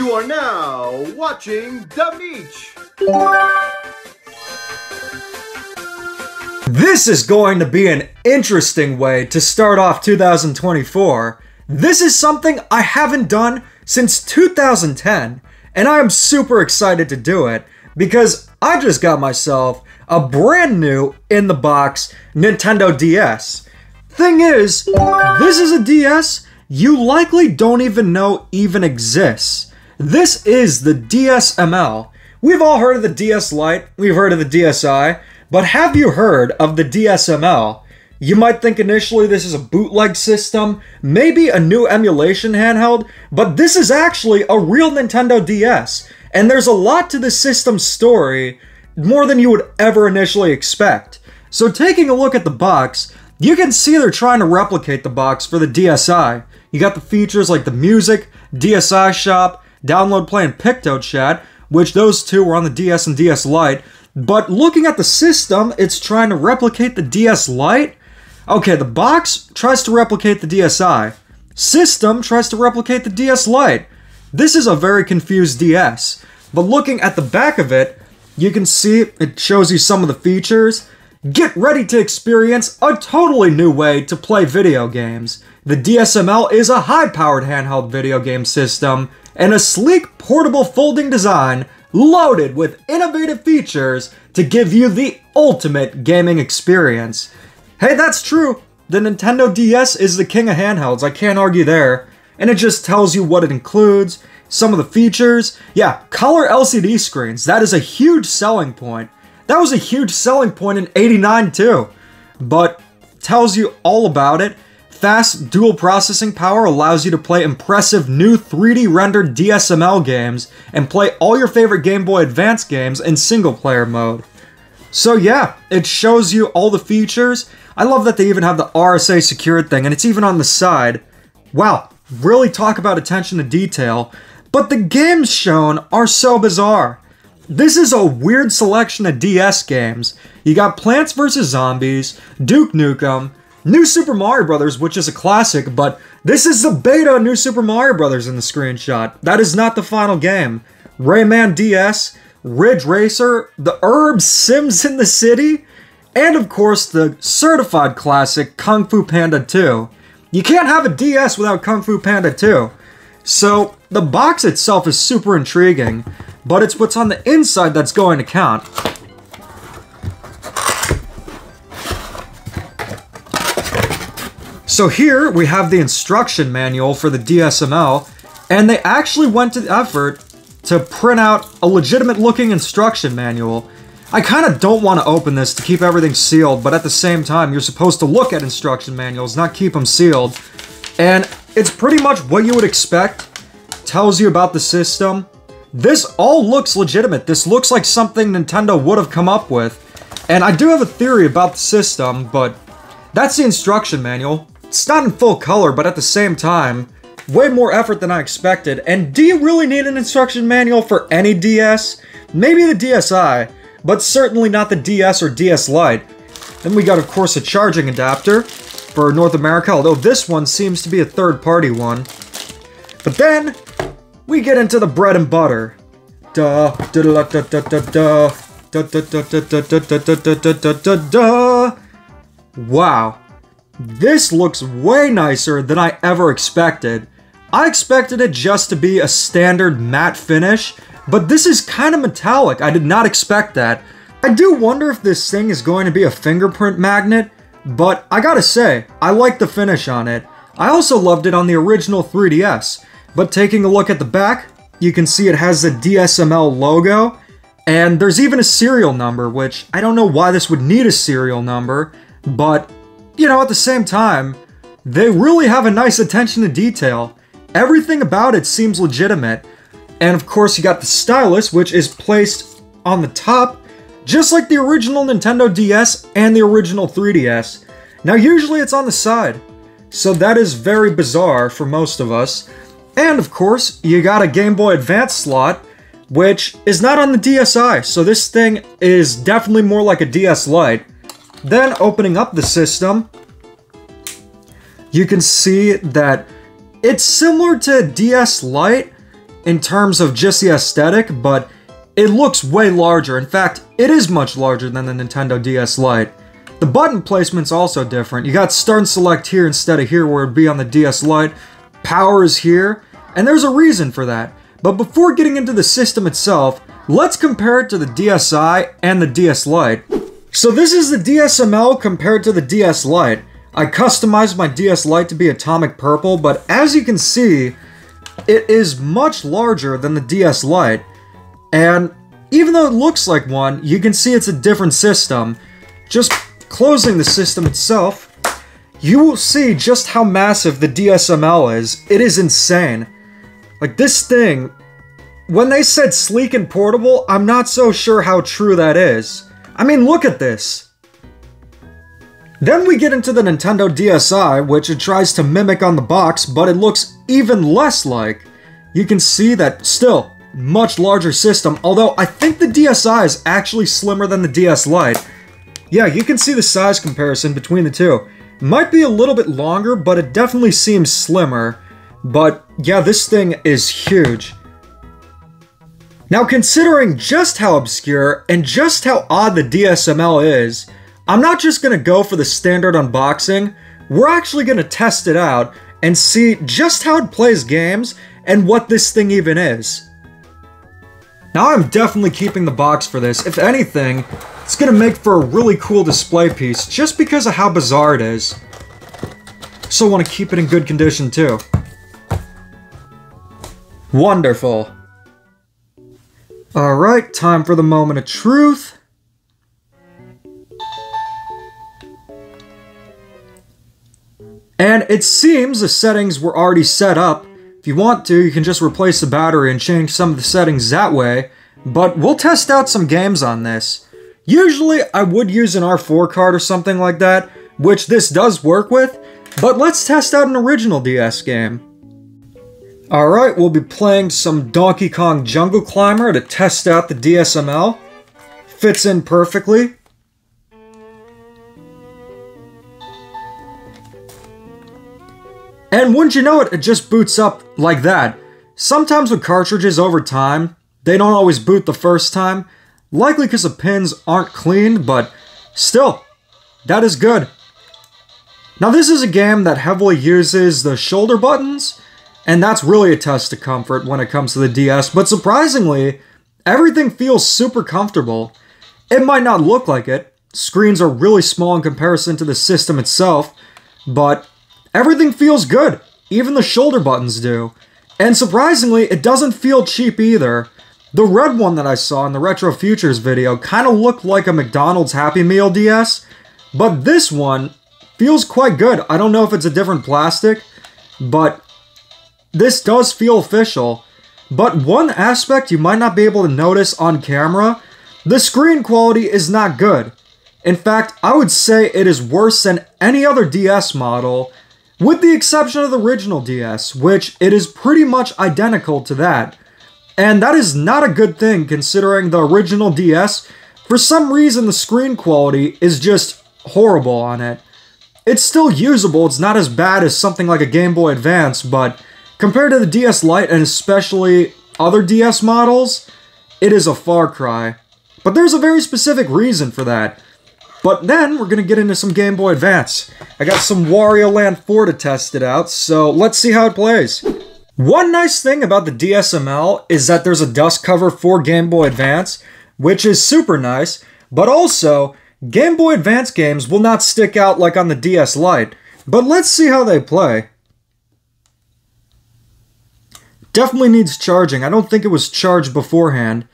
You are now watching The Meech. This is going to be an interesting way to start off 2024. This is something I haven't done since 2010, and I am super excited to do it because I just got myself a brand new in-the-box Nintendo DS. Thing is, this is a DS you likely don't even know even exists. This is the DS-ML. We've all heard of the DS Lite, we've heard of the DSi, but have you heard of the DS-ML? You might think initially this is a bootleg system, maybe a new emulation handheld, but this is actually a real Nintendo DS, and there's a lot to the system's story, more than you would ever initially expect. So taking a look at the box, you can see they're trying to replicate the box for the DSi. You got the features like the music, DSi shop, download, play, and PictoChat, which those two were on the DS and DS Lite. But looking at the system, it's trying to replicate the DS Lite. Okay, the box tries to replicate the DSi. System tries to replicate the DS Lite. This is a very confused DS. But looking at the back of it, you can see it shows you some of the features. Get ready to experience a totally new way to play video games. The DS-ML is a high-powered handheld video game system and a sleek, portable folding design loaded with innovative features to give you the ultimate gaming experience. Hey, that's true. The Nintendo DS is the king of handhelds, I can't argue there. And it just tells you what it includes, some of the features. Yeah, color LCD screens, that is a huge selling point. That was a huge selling point in '89 too. But tells you all about it. Fast dual processing power allows you to play impressive new 3D rendered DS-ML games and play all your favorite Game Boy Advance games in single player mode. So yeah, it shows you all the features. I love that they even have the RSA secured thing, and it's even on the side. Wow, really talk about attention to detail. But the games shown are so bizarre. This is a weird selection of DS games. You got Plants vs. Zombies, Duke Nukem, New Super Mario Bros., which is a classic, but this is the beta New Super Mario Bros. In the screenshot. That is not the final game. Rayman DS, Ridge Racer, the Herb Sims in the City, and of course the certified classic Kung Fu Panda 2. You can't have a DS without Kung Fu Panda 2. So the box itself is super intriguing, but it's what's on the inside that's going to count. So here we have the instruction manual for the DS-ML, and they actually went to the effort to print out a legitimate looking instruction manual. I kind of don't want to open this to keep everything sealed, but at the same time, you're supposed to look at instruction manuals, not keep them sealed. And it's pretty much what you would expect. Tells you about the system. This all looks legitimate. This looks like something Nintendo would have come up with. And I do have a theory about the system, but that's the instruction manual. It's not in full color, but at the same time, way more effort than I expected. And do you really need an instruction manual for any DS? Maybe the DSi, but certainly not the DS or DS Lite. Then we got, of course, a charging adapter for North America, although this one seems to be a third-party one. But then, we get into the bread and butter. Wow. This looks way nicer than I ever expected. I expected it just to be a standard matte finish, but this is kind of metallic. I did not expect that. I do wonder if this thing is going to be a fingerprint magnet, but I gotta say, I like the finish on it. I also loved it on the original 3DS, but taking a look at the back, you can see it has the DS-ML logo, and there's even a serial number, which I don't know why this would need a serial number, but you know, at the same time, they really have a nice attention to detail. Everything about it seems legitimate. And of course, you got the stylus, which is placed on the top, just like the original Nintendo DS and the original 3DS. Now, usually it's on the side, so that is very bizarre for most of us. And of course, you got a Game Boy Advance slot, which is not on the DSi, so this thing is definitely more like a DS Lite. Then opening up the system, you can see that it's similar to DS Lite in terms of just the aesthetic, but it looks way larger. In fact, it is much larger than the Nintendo DS Lite. The button placement's also different. You got Start and Select here instead of here where it'd be on the DS Lite. Power is here, and there's a reason for that. But before getting into the system itself, let's compare it to the DSi and the DS Lite. So this is the DSML compared to the DS Lite. I customized my DS Lite to be atomic purple, but as you can see, it is much larger than the DS Lite. And even though it looks like one, you can see it's a different system. Just closing the system itself, you will see just how massive the DSML is. It is insane. Like this thing, when they said sleek and portable, I'm not so sure how true that is. I mean, look at this. Then we get into the Nintendo DSi, which it tries to mimic on the box, but it looks even less like. You can see that still, much larger system, although I think the DSi is actually slimmer than the DS Lite. Yeah, you can see the size comparison between the two. It might be a little bit longer, but it definitely seems slimmer. But yeah, this thing is huge. Now, considering just how obscure and just how odd the DSML is, I'm not just going to go for the standard unboxing, we're actually going to test it out and see just how it plays games and what this thing even is. Now, I'm definitely keeping the box for this. If anything, it's going to make for a really cool display piece just because of how bizarre it is. So I want to keep it in good condition too. Wonderful. Alright, time for the moment of truth. And it seems the settings were already set up. If you want to, you can just replace the battery and change some of the settings that way. But we'll test out some games on this. Usually, I would use an R4 card or something like that, which this does work with. But let's test out an original DS game. Alright, we'll be playing some Donkey Kong Jungle Climber to test out the DSML. Fits in perfectly. And wouldn't you know it, it just boots up like that. Sometimes with cartridges over time, they don't always boot the first time. Likely because the pins aren't cleaned, but still, that is good. Now this is a game that heavily uses the shoulder buttons, and that's really a test of comfort when it comes to the DS, but surprisingly, everything feels super comfortable. It might not look like it, screens are really small in comparison to the system itself, but everything feels good, even the shoulder buttons do. And surprisingly, it doesn't feel cheap either. The red one that I saw in the Retro Futures video kind of looked like a McDonald's Happy Meal DS, but this one feels quite good. I don't know if it's a different plastic, but this does feel official. But one aspect you might not be able to notice on camera, the screen quality is not good. In fact, I would say it is worse than any other DS model, with the exception of the original DS, which it is pretty much identical to that. And that is not a good thing considering the original DS, for some reason the screen quality is just horrible on it. It's still usable, it's not as bad as something like a Game Boy Advance, but compared to the DS Lite and especially other DS models, it is a far cry. But there's a very specific reason for that. But then, we're going to get into some Game Boy Advance. I got some Wario Land 4 to test it out, so let's see how it plays. One nice thing about the DSML is that there's a dust cover for Game Boy Advance, which is super nice, but also, Game Boy Advance games will not stick out like on the DS Lite. But let's see how they play. Definitely needs charging. I don't think it was charged beforehand,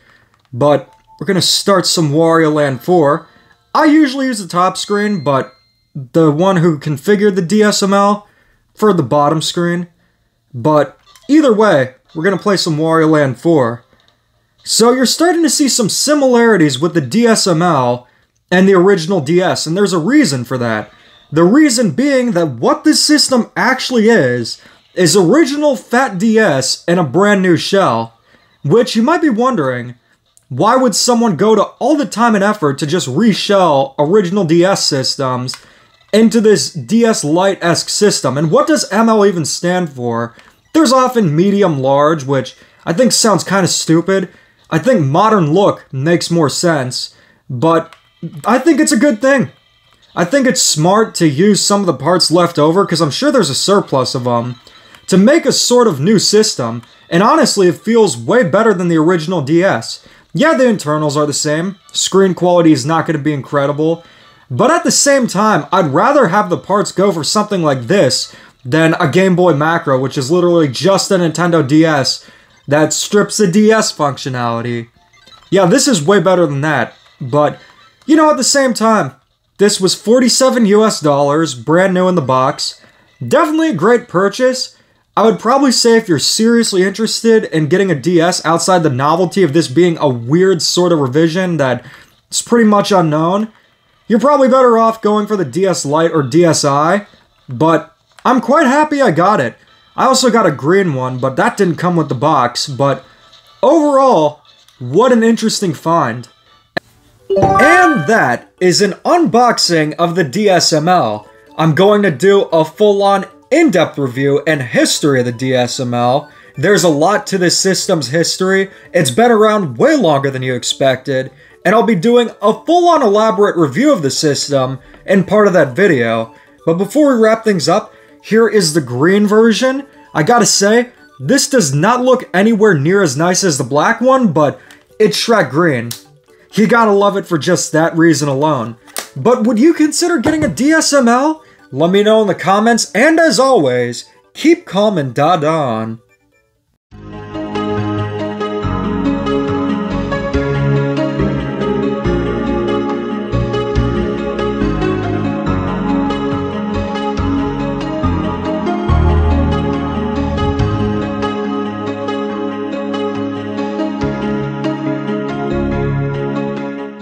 but we're going to start some Wario Land 4. I usually use the top screen, but the one who configured the DSML for the bottom screen. But either way, we're going to play some Wario Land 4. So you're starting to see some similarities with the DSML and the original DS, and there's a reason for that. The reason being that what this system actually is original Fat DS in a brand new shell. Which you might be wondering, why would someone go to all the time and effort to just reshell original DS systems into this DS Lite-esque system? And what does ML even stand for? There's often medium large, which I think sounds kind of stupid. I think modern look makes more sense, but I think it's a good thing. I think it's smart to use some of the parts left over, because I'm sure there's a surplus of them, to make a sort of new system, and honestly it feels way better than the original DS. Yeah, the internals are the same, screen quality is not going to be incredible, but at the same time, I'd rather have the parts go for something like this than a Game Boy Macro, which is literally just a Nintendo DS that strips the DS functionality. Yeah, this is way better than that, but, you know, at the same time, this was $47 US, brand new in the box. Definitely a great purchase. I would probably say if you're seriously interested in getting a DS outside the novelty of this being a weird sort of revision that's pretty much unknown, you're probably better off going for the DS Lite or DSi, but I'm quite happy I got it. I also got a green one, but that didn't come with the box, but overall, what an interesting find. And that is an unboxing of the DSML. I'm going to do a full-on in-depth review and history of the DSML. There's a lot to this system's history. It's been around way longer than you expected, and I'll be doing a full-on elaborate review of the system in part of that video. But before we wrap things up, here is the green version. I gotta say, this does not look anywhere near as nice as the black one, but it's Shrek green. You gotta love it for just that reason alone. But would you consider getting a DSML? Let me know in the comments, and as always, keep calm and da-don.